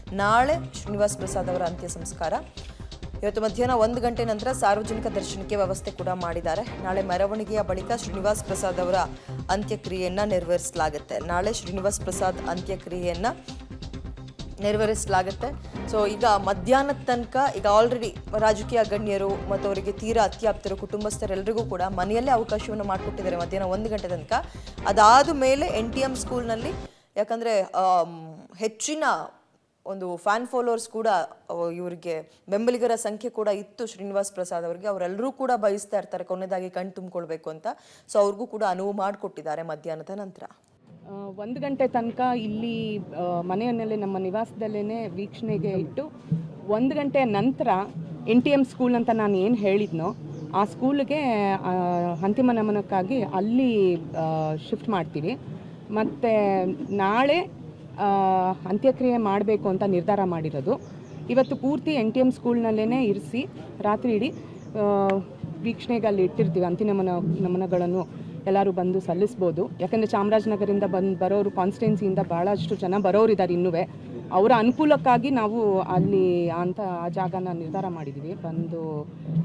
ನಾಳೆ ಶ್ರೀನಿವಾಸ್ ಪ್ರಸಾದ್ ಅವರ ಅಂತ್ಯ ಸಂಸ್ಕಾರ ಇವತ್ತು ಮಧ್ಯಾಹ್ನ 1 ಗಂಟೆ ನಂತರ ಸಾರ್ವಜನಿಕ ದರ್ಶನಕ್ಕೆ ವ್ಯವಸ್ಥೆ ಕೂಡ ಮಾಡಿದ್ದಾರೆ. ನಾಳೆ ಮೆರವಣಿಗೆಯ ಬಳಿಕ ಶ್ರೀನಿವಾಸ್ ಪ್ರಸಾದ್ ಅವರ ಅಂತ್ಯಕ್ರಿಯೆಯನ್ನ ನೆರವೇರಿಸಲಾಗುತ್ತೆ. ನಾಳೆ ಶ್ರೀನಿವಾಸ್ ಪ್ರಸಾದ್ ಅಂತ್ಯಕ್ರಿಯೆಯನ್ನ ನೆರವೇರಿಸಲಾಗುತ್ತೆ. ಸೊ ಈಗ ಮಧ್ಯಾಹ್ನದ ತನಕ ಈಗ ಆಲ್ರೆಡಿ ರಾಜಕೀಯ ಗಣ್ಯರು ಮತ್ತು ಅವರಿಗೆ ತೀರಾ ಅತ್ಯಾಪ್ತರು ಕುಟುಂಬಸ್ಥರೆಲ್ಲರಿಗೂ ಕೂಡ ಮನೆಯಲ್ಲೇ ಅವಕಾಶವನ್ನು ಮಾಡಿಕೊಟ್ಟಿದ್ದಾರೆ ಮಧ್ಯಾಹ್ನ 1 ಗಂಟೆ ತನಕ. ಅದಾದ ಮೇಲೆ NTM ಸ್ಕೂಲ್ನಲ್ಲಿ ಯಾಕಂದರೆ ಹೆಚ್ಚಿನ ಒಂದು ಫ್ಯಾನ್ ಫಾಲೋವರ್ಸ್ ಕೂಡ ಇವರಿಗೆ ಬೆಂಬಲಿಗರ ಸಂಖ್ಯೆ ಕೂಡ ಇತ್ತು ಶ್ರೀನಿವಾಸ್ ಪ್ರಸಾದ್ ಅವರಿಗೆ. ಅವರೆಲ್ಲರೂ ಕೂಡ ಬಯಸ್ತಾ ಇರ್ತಾರೆ ಕೊನೆಯದಾಗಿ ಕಣ್ ತುಂಬಿಕೊಳ್ಬೇಕು ಅಂತ. ಸೊ ಅವ್ರಿಗೂ ಕೂಡ ಅನುವು ಮಾಡಿಕೊಟ್ಟಿದ್ದಾರೆ ಮಧ್ಯಾಹ್ನದ ನಂತರ. 1 ಗಂಟೆ ತನಕ ಇಲ್ಲಿ ಮನೆಯಲ್ಲೇ ನಮ್ಮ ನಿವಾಸದಲ್ಲೇ ವೀಕ್ಷಣೆಗೆ ಇಟ್ಟು 1 ಗಂಟೆಯ ನಂತರ NTM ಸ್ಕೂಲ್ ಅಂತ ನಾನು ಏನು ಹೇಳಿದ್ನೋ ಆ ಸ್ಕೂಲ್ಗೆ ಅಂತಿಮ ನಮನಕ್ಕಾಗಿ ಅಲ್ಲಿ ಶಿಫ್ಟ್ ಮಾಡ್ತೀವಿ. ಮತ್ತು ನಾಳೆ ಅಂತ್ಯಕ್ರಿಯೆ ಮಾಡಬೇಕು ಅಂತ ನಿರ್ಧಾರ ಮಾಡಿರೋದು. ಇವತ್ತು ಪೂರ್ತಿ NTM ಸ್ಕೂಲ್ನಲ್ಲೇ ಇರಿಸಿ ರಾತ್ರಿ ಇಡೀ ವೀಕ್ಷಣೆಗೆ ಅಲ್ಲಿ ಇಟ್ಟಿರ್ತೀವಿ. ಅಂತಿಮ ನಮನಗಳನ್ನು ಎಲ್ಲರೂ ಬಂದು ಸಲ್ಲಿಸ್ಬೋದು. ಯಾಕಂದರೆ ಚಾಮರಾಜನಗರದಿಂದ ಬರೋರು ಕಾನ್ಸ್ಟಿಟ್ಯೂನ್ಸಿಯಿಂದ ಭಾಳಷ್ಟು ಜನ ಬರೋರಿದ್ದಾರೆ. ಇನ್ನೂ ಅವರ ಅನುಕೂಲಕ್ಕಾಗಿ ನಾವು ಅಲ್ಲಿ ಆ ಜಾಗನ ನಿರ್ಧಾರ ಮಾಡಿದ್ದೀವಿ, ಬಂದು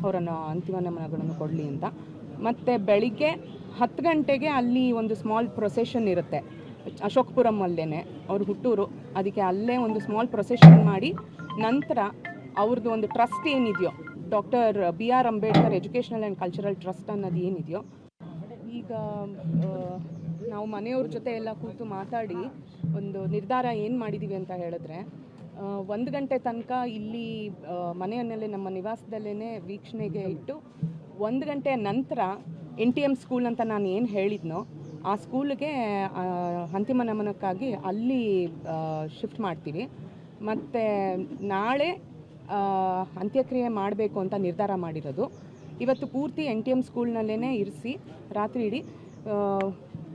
ಅವರನ್ನು ಅಂತಿಮ ನಮನಗಳನ್ನು ಕೊಡಲಿ ಅಂತ. ಮತ್ತು ಬೆಳಿಗ್ಗೆ 10 ಗಂಟೆಗೆ ಅಲ್ಲಿ ಒಂದು ಸ್ಮಾಲ್ ಪ್ರೊಸೆಷನ್ ಇರುತ್ತೆ ಅಶೋಕಪುರಂ ಅಲ್ಲೇ, ಅವ್ರ ಹುಟ್ಟೂರು. ಅದಕ್ಕೆ ಅಲ್ಲೇ ಒಂದು ಸ್ಮಾಲ್ ಪ್ರೊಸೆಷನ್ ಮಾಡಿ ನಂತರ ಅವ್ರದ್ದು ಒಂದು ಟ್ರಸ್ಟ್ ಏನಿದೆಯೋ doctor BR Ambedkar educational and cultural trust ಅನ್ನೋದು ಏನಿದೆಯೋ, ಈಗ ನಾವು ಮನೆಯವ್ರ ಜೊತೆ ಎಲ್ಲ ಕೂತು ಮಾತಾಡಿ ಒಂದು ನಿರ್ಧಾರ ಏನು ಮಾಡಿದ್ದೀವಿ ಅಂತ ಹೇಳಿದ್ರೆ 1 ಗಂಟೆ ತನಕ ಇಲ್ಲಿ ಮನೆಯಲ್ಲೇ ನಮ್ಮ ನಿವಾಸದಲ್ಲೇ ವೀಕ್ಷಣೆಗೆ ಇಟ್ಟು 1 ಗಂಟೆಯ ನಂತರ NTM ಸ್ಕೂಲ್ ಅಂತ ನಾನು ಏನು ಹೇಳಿದ್ನೋ ಆ ಸ್ಕೂಲ್ಗೆ ಅಂತಿಮ ನಮನಕ್ಕಾಗಿ ಅಲ್ಲಿ ಶಿಫ್ಟ್ ಮಾಡ್ತೀವಿ. ಮತ್ತು ನಾಳೆ ಅಂತ್ಯಕ್ರಿಯೆ ಮಾಡಬೇಕು ಅಂತ ನಿರ್ಧಾರ ಮಾಡಿರೋದು. ಇವತ್ತು ಪೂರ್ತಿ NTM ಸ್ಕೂಲ್ನಲ್ಲೇ ಇರಿಸಿ ರಾತ್ರಿ ಇಡೀ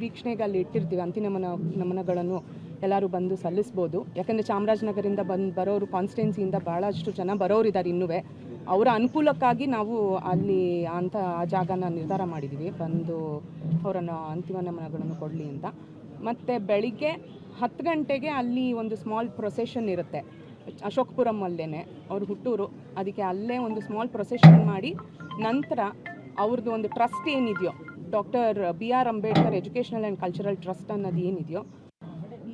ವೀಕ್ಷಣೆಗೆ ಅಲ್ಲಿ ಇಟ್ಟಿರ್ತೀವಿ. ಅಂತಿಮ ನಮನಗಳನ್ನು ಎಲ್ಲರೂ ಬಂದು ಸಲ್ಲಿಸ್ಬೋದು. ಯಾಕಂದರೆ ಚಾಮರಾಜನಗರದಿಂದ ಬರೋರು ಕಾನ್ಸ್ಟಿಟ್ಯೂನ್ಸಿಯಿಂದ ಭಾಳಷ್ಟು ಜನ ಬರೋರಿದ್ದಾರೆ. ಇನ್ನೂ ಅವರ ಅನುಕೂಲಕ್ಕಾಗಿ ನಾವು ಅಲ್ಲಿ ಆ ಜಾಗನ ನಿರ್ಧಾರ ಮಾಡಿದ್ದೀವಿ, ಬಂದು ಅವರನ್ನು ಅಂತಿಮ ನಮನಗಳನ್ನು ಕೊಡಲಿ ಅಂತ. ಮತ್ತು ಬೆಳಿಗ್ಗೆ 10 ಗಂಟೆಗೆ ಅಲ್ಲಿ ಒಂದು ಸ್ಮಾಲ್ ಪ್ರೊಸೆಷನ್ ಇರುತ್ತೆ ಅಶೋಕಪುರಂ ಅಲ್ಲೇ, ಅವ್ರ ಹುಟ್ಟೂರು. ಅದಕ್ಕೆ ಅಲ್ಲೇ ಒಂದು ಸ್ಮಾಲ್ ಪ್ರೊಸೆಷನ್ ಮಾಡಿ ನಂತರ ಅವ್ರದ್ದು ಒಂದು ಟ್ರಸ್ಟ್ ಏನಿದೆಯೋ doctor BR Ambedkar educational and cultural trust ಅನ್ನೋದು ಏನಿದೆಯೋ,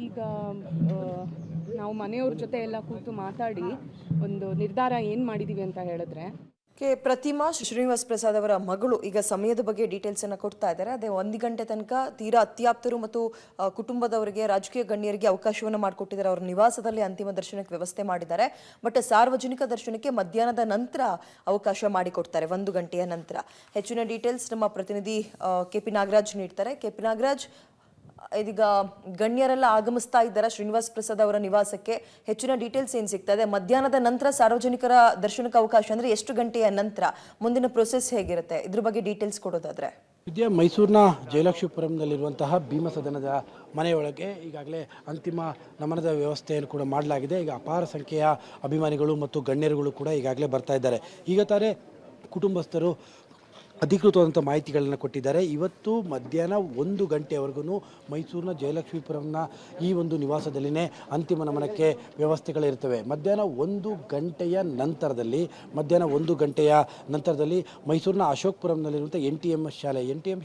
ಈಗ ನಾವು ಮನೆಯವ್ರ ಜೊತೆ ಎಲ್ಲ ಕೂತು ಮಾತಾಡಿ ಒಂದು ನಿರ್ಧಾರ ಏನು ಮಾಡಿದ್ದೀವಿ ಅಂತ ಹೇಳಿದ್ರೆ ಪ್ರತಿಮಾ ಶ್ರೀನಿವಾಸ್ ಪ್ರಸಾದ್ ಅವರ ಮಗಳು ಈಗ ಸಮಯದ ಬಗ್ಗೆ ಡೀಟೇಲ್ಸ್ ಅನ್ನು ಕೊಡ್ತಾ ಇದ್ದಾರೆ. ಅದೇ 1 ಗಂಟೆ ತನಕ ತೀರಾ ಅತ್ಯಾಪ್ತರು ಮತ್ತು ಕುಟುಂಬದವರಿಗೆ ರಾಜಕೀಯ ಗಣ್ಯರಿಗೆ ಅವಕಾಶವನ್ನು ಮಾಡಿಕೊಟ್ಟಿದ್ದಾರೆ. ಅವರ ನಿವಾಸದಲ್ಲಿ ಅಂತಿಮ ದರ್ಶನಕ್ಕೆ ವ್ಯವಸ್ಥೆ ಮಾಡಿದ್ದಾರೆ. ಬಟ್ ಸಾರ್ವಜನಿಕ ದರ್ಶನಕ್ಕೆ ಮಧ್ಯಾಹ್ನದ ನಂತರ ಅವಕಾಶ ಮಾಡಿಕೊಡ್ತಾರೆ 1 ಗಂಟೆಯ ನಂತರ. ಹೆಚ್ಚಿನ ಡೀಟೇಲ್ಸ್ ನಮ್ಮ ಪ್ರತಿನಿಧಿ KP ನಾಗರಾಜ್ ನೀಡ್ತಾರೆ. KP ನಾಗರಾಜ್, ಇದೀಗ ಗಣ್ಯರೆಲ್ಲ ಆಗಮಿಸ್ತಾ ಇದ್ದಾರೆ ಶ್ರೀನಿವಾಸ್ ಪ್ರಸಾದ್ ಅವರ ನಿವಾಸಕ್ಕೆ. ಹೆಚ್ಚಿನ ಡೀಟೇಲ್ಸ್ ಏನು ಸಿಗ್ತಾ ಇದೆ? ಮಧ್ಯಾಹ್ನದ ನಂತರ ಸಾರ್ವಜನಿಕರ ದರ್ಶನಕ್ಕೆ ಅವಕಾಶ ಅಂದರೆ ಎಷ್ಟು ಗಂಟೆಯ ನಂತರ ಮುಂದಿನ ಪ್ರೊಸೆಸ್ ಹೇಗಿರುತ್ತೆ? ಇದ್ರ ಬಗ್ಗೆ ಡೀಟೇಲ್ಸ್ ಕೊಡೋದಾದ್ರೆ. ಮೈಸೂರಿನ ಜಯಲಕ್ಷ್ಮೀಪುರಂನಲ್ಲಿರುವಂತಹ ಭೀಮಸದನದ ಮನೆಯೊಳಗೆ ಈಗಾಗಲೇ ಅಂತಿಮ ನಮನದ ವ್ಯವಸ್ಥೆಯನ್ನು ಕೂಡ ಮಾಡಲಾಗಿದೆ. ಈಗ ಅಪಾರ ಸಂಖ್ಯೆಯ ಅಭಿಮಾನಿಗಳು ಮತ್ತು ಗಣ್ಯರುಗಳು ಕೂಡ ಈಗಾಗಲೇ ಬರ್ತಾ ಇದ್ದಾರೆ. ಈಗ ತಾರೆ ಕುಟುಂಬಸ್ಥರು ಅಧಿಕೃತವಾದಂಥ ಮಾಹಿತಿಗಳನ್ನು ಕೊಟ್ಟಿದ್ದಾರೆ. ಇವತ್ತು ಮಧ್ಯಾಹ್ನ 1 ಗಂಟೆವರೆಗೂ ಮೈಸೂರಿನ ಜಯಲಕ್ಷ್ಮೀಪುರಂನ ಈ ಒಂದು ನಿವಾಸದಲ್ಲಿನೇ ಅಂತಿಮ ನಮನಕ್ಕೆ ವ್ಯವಸ್ಥೆಗಳಿರ್ತವೆ. ಮಧ್ಯಾಹ್ನ 1 ಗಂಟೆಯ ನಂತರದಲ್ಲಿ ಮೈಸೂರಿನ ಅಶೋಕಪುರಂನಲ್ಲಿರುವಂಥ NTM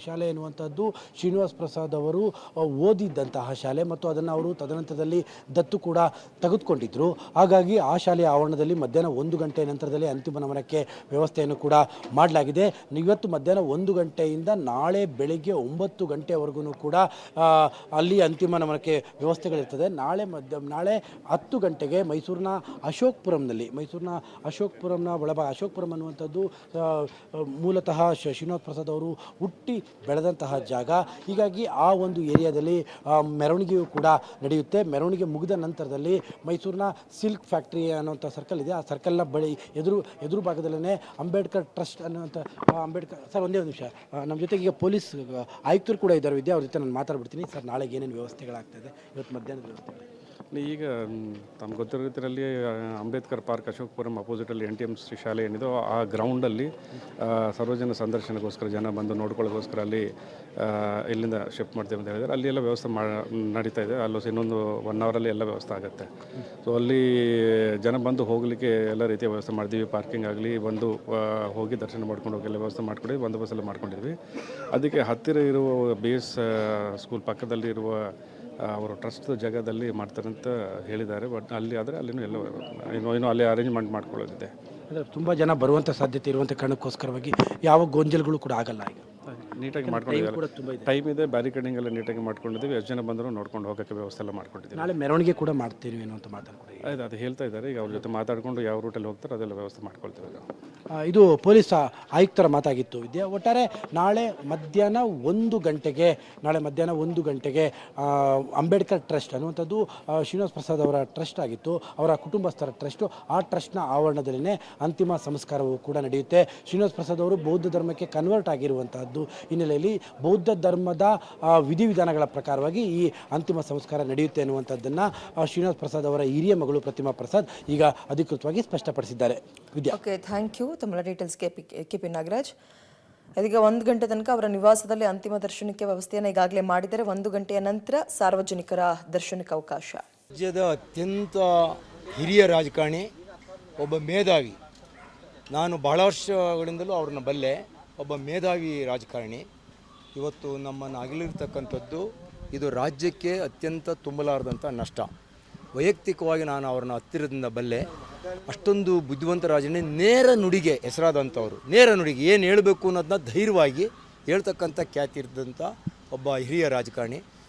ಶಾಲೆ ಎನ್ನುವಂಥದ್ದು ಶ್ರೀನಿವಾಸ್ ಪ್ರಸಾದ್ ಅವರು ಓದಿದ್ದಂತಹ ಶಾಲೆ ಮತ್ತು ಅದನ್ನು ಅವರು ತದನಂತರದಲ್ಲಿ ದತ್ತು ಕೂಡ ತೆಗೆದುಕೊಂಡಿದ್ದರು. ಹಾಗಾಗಿ ಆ ಶಾಲೆಯ ಆವರಣದಲ್ಲಿ ಮಧ್ಯಾಹ್ನ 1 ಗಂಟೆಯ ನಂತರದಲ್ಲಿ ಅಂತಿಮ ನಮನಕ್ಕೆ ವ್ಯವಸ್ಥೆಯನ್ನು ಕೂಡ ಮಾಡಲಾಗಿದೆ. ಇವತ್ತು ಮಧ್ಯಾಹ್ನ 1 ಗಂಟೆಯಿಂದ ನಾಳೆ ಬೆಳಗ್ಗೆ 9 ಗಂಟೆವರೆಗೂ ಕೂಡ ಅಲ್ಲಿ ಅಂತಿಮ ನಮನಕ್ಕೆ ವ್ಯವಸ್ಥೆಗಳಿರ್ತದೆ. ನಾಳೆ 10 ಗಂಟೆಗೆ ಮೈಸೂರಿನ ಅಶೋಕಪುರಂನ ಒಳಭಾಗ ಅಶೋಕಪುರಂ ಅನ್ನುವಂಥದ್ದು ಮೂಲತಃ ಶ್ರೀನಿವಾಸ್ ಪ್ರಸಾದ್ ಅವರು ಹುಟ್ಟಿ ಬೆಳೆದಂತಹ ಜಾಗ. ಹೀಗಾಗಿ ಆ ಒಂದು ಏರಿಯಾದಲ್ಲಿ ಮೆರವಣಿಗೆಯೂ ಕೂಡ ನಡೆಯುತ್ತೆ. ಮೆರವಣಿಗೆ ಮುಗಿದ ನಂತರದಲ್ಲಿ ಮೈಸೂರಿನ ಸಿಲ್ಕ್ ಫ್ಯಾಕ್ಟ್ರಿ ಅನ್ನುವಂಥ ಸರ್ಕಲ್ ಇದೆ. ಆ ಸರ್ಕಲ್ನ ಬಳಿ ಎದುರು ಭಾಗದಲ್ಲೇ ಅಂಬೇಡ್ಕರ್ ಟ್ರಸ್ಟ್ ಅನ್ನುವಂಥ ಸರ್ ಒಂದೇ ಒಂದು ನಿಮಿಷ, ನಮ್ಮ ಜೊತೆಗೆ ಈಗ ಪೊಲೀಸ್ ಆಯುಕ್ತರು ಕೂಡ ಇದ್ದಾರೆ ವಿದ್ಯಾ, ಅವ್ರ ಜೊತೆ ನಾನು ಮಾತಾಡ್ಬಿಡ್ತೀನಿ. ಸರ್, ನಾಳೆಗೆ ಏನೇನು ವ್ಯವಸ್ಥೆಗಳಾಗ್ತದೆ ಇವತ್ತು ಮಧ್ಯಾಹ್ನದ ವ್ಯವಸ್ಥೆ? ಈಗ ತಮ್ಗೆ ಗೊತ್ತಿರೋ ರೀತಿಯಲ್ಲಿ ಅಂಬೇಡ್ಕರ್ ಪಾರ್ಕ್ ಅಶೋಕಪುರಂ ಅಪೋಸಿಟಲ್ಲಿ NTM ಶಾಲೆ ಏನಿದೋ ಆ ಗ್ರೌಂಡಲ್ಲಿ ಸರ್ವಜನ ಸಂದರ್ಶನಕ್ಕೋಸ್ಕರ ಜನ ಬಂದು ನೋಡ್ಕೊಳ್ಳೋಕ್ಕೋಸ್ಕರ ಅಲ್ಲಿ ಇಲ್ಲಿಂದ ಶಿಫ್ಟ್ ಮಾಡ್ತೀವಿ ಅಂತ ಹೇಳಿದರೆ ಅಲ್ಲಿ ಎಲ್ಲ ವ್ಯವಸ್ಥೆ ನಡೀತಾ ಇದೆ. ಅಲ್ಲಿ ಇನ್ನೊಂದು 1 ಅವರಲ್ಲಿ ಎಲ್ಲ ವ್ಯವಸ್ಥೆ ಆಗುತ್ತೆ. ಸೊ ಅಲ್ಲಿ ಜನ ಬಂದು ಹೋಗಲಿಕ್ಕೆ ಎಲ್ಲ ರೀತಿಯ ವ್ಯವಸ್ಥೆ ಮಾಡಿದ್ದೀವಿ. ಪಾರ್ಕಿಂಗ್ ಆಗಲಿ ಬಂದು ಹೋಗಿ ದರ್ಶನ ಮಾಡ್ಕೊಂಡು ಹೋಗಿ ಎಲ್ಲ ವ್ಯವಸ್ಥೆ ಮಾಡ್ಕೊಂಡಿದ್ವಿ, ಬಂದೋಬಸ್ತ್ ಎಲ್ಲ ಮಾಡ್ಕೊಂಡಿದ್ವಿ. ಅದಕ್ಕೆ ಹತ್ತಿರ ಇರುವ BS ಸ್ಕೂಲ್ ಪಕ್ಕದಲ್ಲಿ ಇರುವ ಅವರು ಟ್ರಸ್ಟ್ ಜಾಗದಲ್ಲಿ ಮಾಡ್ತಾರೆ ಅಂತ ಹೇಳಿದ್ದಾರೆ. ಬಟ್ ಅಲ್ಲಿ ಆದರೆ ಅಲ್ಲಿನೂ ಎಲ್ಲ ಇನ್ನೂ ಅಲ್ಲಿ ಅರೇಂಜ್ಮೆಂಟ್ ಮಾಡ್ಕೊಳ್ಳೋದಿದೆ. ಅಂದರೆ ತುಂಬ ಜನ ಬರುವಂಥ ಸಾಧ್ಯತೆ ಇರುವಂಥ ಕಾರಣಕ್ಕೋಸ್ಕರವಾಗಿ ಯಾವ ಗೊಂದಲಗಳು ಕೂಡ ಆಗಲ್ಲ. ಈಗ ನೀಟಾಗಿ ಮಾಡ್ಕೊಂಡಿದ್ದೀವಿ, ಟೈಮ್ ಇದೆ, ಬ್ಯಾರಿಕೇಡಿಂಗ್ ಎಲ್ಲ ನೀಟಾಗಿ ಮಾಡ್ಕೊಂಡಿದ್ದೀವಿ. ಎಷ್ಟು ಜನ ಬಂದರೂ ನೋಡ್ಕೊಂಡು ಹೋಗೋಕ್ಕೆ ವ್ಯವಸ್ಥೆ ಎಲ್ಲ ಮಾಡ್ಕೊಂಡಿದ್ದೀವಿ. ನಾಳೆ ಮೆರವಣಿಗೆ ಕೂಡ ಮಾಡ್ತೀವಿ ಅನ್ನೋ ಅಂತ ಮಾತಾಡ್ಕೊಂಡು ಅದು ಹೇಳ್ತಾ ಇದ್ದಾರೆ. ಈಗ ಅವ್ರ ಜೊತೆ ಮಾತಾಡಿಕೊಂಡು ಯಾವ ರೂಟಲ್ಲಿ ಹೋಗ್ತಾರೆ ಅದೆಲ್ಲ ವ್ಯವಸ್ಥೆ ಮಾಡ್ಕೊಳ್ತೀವಿ. ಇದು ಪೊಲೀಸ್ ಆಯುಕ್ತರ ಮಾತಾಗಿತ್ತು ವಿದ್ಯಾ. ಒಟ್ಟಾರೆ ನಾಳೆ ಮಧ್ಯಾಹ್ನ 1 ಗಂಟೆಗೆ ಅಂಬೇಡ್ಕರ್ ಟ್ರಸ್ಟ್ ಅನ್ನುವಂಥದ್ದು ಶ್ರೀನಿವಾಸ್ ಪ್ರಸಾದ್ ಅವರ ಟ್ರಸ್ಟ್ ಆಗಿತ್ತು, ಅವರ ಕುಟುಂಬಸ್ಥರ ಟ್ರಸ್ಟು. ಆ ಟ್ರಸ್ಟ್ನ ಆವರಣದಲ್ಲೇ ಅಂತಿಮ ಸಂಸ್ಕಾರವೂ ಕೂಡ ನಡೆಯುತ್ತೆ. ಶ್ರೀನಿವಾಸ್ ಪ್ರಸಾದ್ ಅವರು ಬೌದ್ಧ ಧರ್ಮಕ್ಕೆ ಕನ್ವರ್ಟ್ ಆಗಿರುವಂತಹದ್ದು ಹಿನ್ನೆಲೆಯಲ್ಲಿ ಬೌದ್ಧ ಧರ್ಮದ ವಿಧಿವಿಧಾನಗಳ ಪ್ರಕಾರವಾಗಿ ಈ ಅಂತಿಮ ಸಂಸ್ಕಾರ ನಡೆಯುತ್ತೆ ಅನ್ನುವಂಥದ್ದನ್ನು ಶ್ರೀನಿವಾಸ್ ಪ್ರಸಾದ್ ಅವರ ಹಿರಿಯ ಮಗಳು ಪ್ರತಿಮಾ ಪ್ರಸಾದ್ ಈಗ ಅಧಿಕೃತವಾಗಿ ಸ್ಪಷ್ಟಪಡಿಸಿದ್ದಾರೆ. ವಿದ್ಯಾ, ಓಕೆ, ಥ್ಯಾಂಕ್ ಯು. ತಮ್ಮ ಡೀಟೇಲ್ಸ್ KP ನಾಗರಾಜ್. ಇದೀಗ 1 ಗಂಟೆ ತನಕ ಅವರ ನಿವಾಸದಲ್ಲಿ ಅಂತಿಮ ದರ್ಶನಕ್ಕೆ ವ್ಯವಸ್ಥೆಯನ್ನು ಈಗಾಗಲೇ ಮಾಡಿದರೆ 1 ಗಂಟೆಯ ನಂತರ ಸಾರ್ವಜನಿಕರ ದರ್ಶನಕ್ಕೆ ಅವಕಾಶ. ರಾಜ್ಯದ ಅತ್ಯಂತ ಹಿರಿಯ ರಾಜಕಾರಣಿ, ಒಬ್ಬ ಮೇಧಾವಿ. ನಾನು ಬಹಳ ವರ್ಷಗಳಿಂದಲೂ ಅವ್ರನ್ನ ಬಲ್ಲೆ. ಒಬ್ಬ ಮೇಧಾವಿ ರಾಜಕಾರಣಿ. ಇವತ್ತು ನಮ್ಮನ್ನು ಅಗಲಿರ್ತಕ್ಕಂಥದ್ದು ಇದು ರಾಜ್ಯಕ್ಕೆ ಅತ್ಯಂತ ತುಂಬಲಾರದಂಥ ನಷ್ಟ. ವೈಯಕ್ತಿಕವಾಗಿ ನಾನು ಅವ್ರನ್ನ ಹತ್ತಿರದಿಂದ ಬಲ್ಲೆ. ಅಷ್ಟೊಂದು ಬುದ್ಧಿವಂತ ರಾಜನೇ, ನೇರ ನುಡಿಗೆ ಹೆಸರಾದಂಥವ್ರು. ನೇರ ನುಡಿಗೆ ಏನು ಹೇಳಬೇಕು ಅನ್ನೋದನ್ನ ಧೈರ್ಯವಾಗಿ ಹೇಳ್ತಕ್ಕಂಥ ಖ್ಯಾತಿ ಇದ್ದಂಥ ಒಬ್ಬ ಹಿರಿಯ ರಾಜಕಾರಣಿ.